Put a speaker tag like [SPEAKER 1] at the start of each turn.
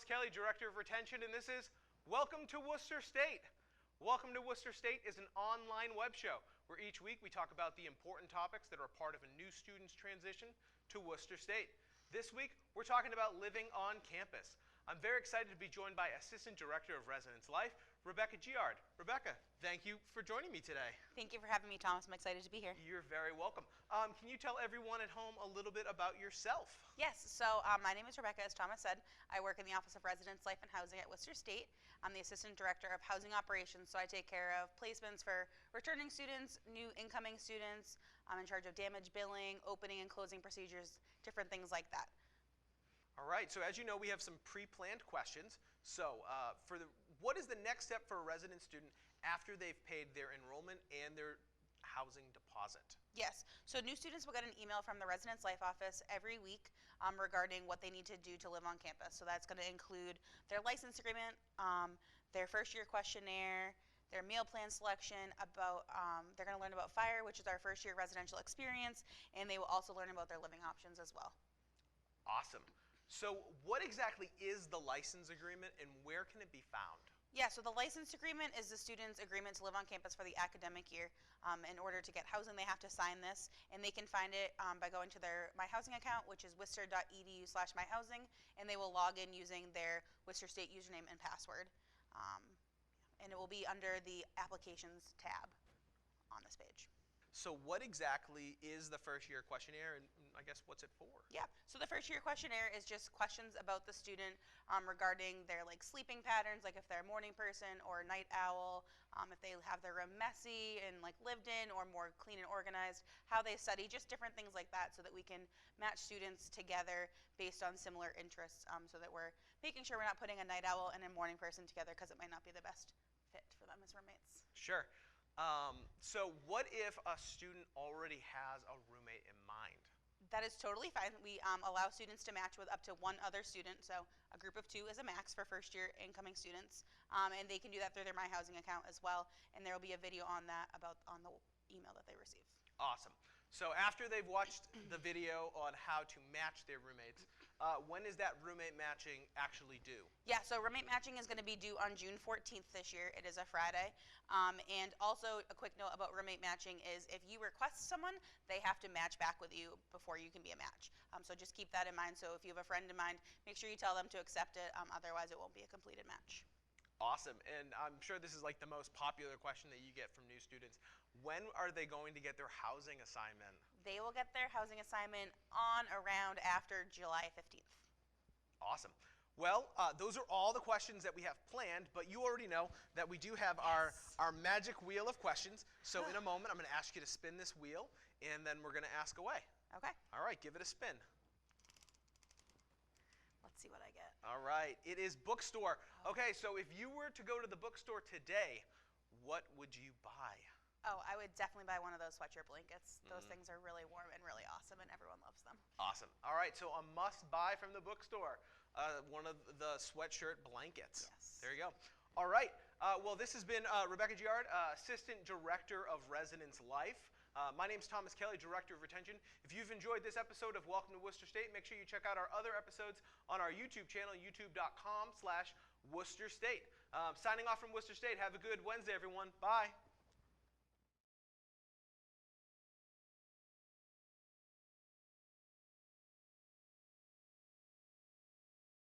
[SPEAKER 1] Thomas Kelly, Director of Retention, and this is Welcome to Worcester State. Welcome to Worcester State is an online web show where each week we talk about the important topics that are a part of a new student's transition to Worcester State. This week, we're talking about living on campus. I'm very excited to be joined by Assistant Director of Residence Life, Rebecca Giard. Rebecca, thank you for joining me today.
[SPEAKER 2] Thank you for having me, Thomas. I'm excited to be here.
[SPEAKER 1] You're very welcome. Can you tell everyone at home a little bit about yourself?
[SPEAKER 2] Yes, so my name is Rebecca, as Thomas said. I work in the Office of Residence Life and Housing at Worcester State. I'm the Assistant Director of Housing Operations, so I take care of placements for returning students, new incoming students. I'm in charge of damage billing, opening and closing procedures, different things like that.
[SPEAKER 1] All right, so as you know, we have some pre-planned questions. So what is the next step for a resident student after they've paid their enrollment and their housing deposit?
[SPEAKER 2] Yes, so new students will get an email from the Residence Life Office every week regarding what they need to do to live on campus. So that's going to include their license agreement, their first year questionnaire, their meal plan selection, about they're going to learn about FIRE, which is our first year residential experience, and they will also learn about their living options as well.
[SPEAKER 1] Awesome. So what exactly is the license agreement and where can it be found?
[SPEAKER 2] Yeah, so the license agreement is the student's agreement to live on campus for the academic year. In order to get housing, they have to sign this, and they can find it by going to their My Housing account, which is worcester.edu/myhousing, and they will log in using their Worcester State username and password. And it will be under the Applications tab on this page.
[SPEAKER 1] So what exactly is the first year questionnaire, and I guess what's it for?
[SPEAKER 2] Yeah, so the first year questionnaire is just questions about the student regarding their sleeping patterns, like if they're a morning person or a night owl, if they have their room messy and lived in or more clean and organized, how they study, just different things like that, so that we can match students together based on similar interests, so that we're making sure we're not putting a night owl and a morning person together because it might not be the best fit for them as roommates.
[SPEAKER 1] Sure. So what if a student already has a roommate in mind?
[SPEAKER 2] That is totally fine. We allow students to match with up to one other student, so a group of 2 is a max for first year incoming students, and they can do that through their My Housing account as well, and there will be a video on that on the email that they receive.
[SPEAKER 1] Awesome. So after they've watched the video on how to match their roommates, when is that roommate matching actually due?
[SPEAKER 2] Yeah, so roommate matching is going to be due on June 14th this year. It is a Friday. And also a quick note about roommate matching is if you request someone, they have to match back with you before you can be a match. So just keep that in mind. So if you have a friend in mind, make sure you tell them to accept it. Otherwise, it won't be a completed match.
[SPEAKER 1] Awesome, and I'm sure this is the most popular question that you get from new students. When are they going to get their housing assignment?
[SPEAKER 2] They will get their housing assignment on around after July 15th.
[SPEAKER 1] Awesome. Well, those are all the questions that we have planned, but you already know that we do have our magic wheel of questions. So in a moment, I'm going to ask you to spin this wheel, and then we're going to ask away.
[SPEAKER 2] Okay.
[SPEAKER 1] All right, give it a spin.
[SPEAKER 2] Let's see what I get.
[SPEAKER 1] All right, it is bookstore. Okay, so if you were to go to the bookstore today, what would you buy?
[SPEAKER 2] Oh, I would definitely buy one of those sweatshirt blankets. Those things are really warm and really awesome, and everyone loves them.
[SPEAKER 1] Awesome. All right, so a must-buy from the bookstore, one of the sweatshirt blankets.
[SPEAKER 2] Yes.
[SPEAKER 1] There you go. All right. Well, this has been Rebecca Giard, Assistant Director of Residence Life. My name's Thomas Kelly, Director of Retention. If you've enjoyed this episode of Welcome to Worcester State, make sure you check out our other episodes on our YouTube channel, youtube.com/Worcester State. Signing off from Worcester State. Have a good Wednesday, everyone. Bye.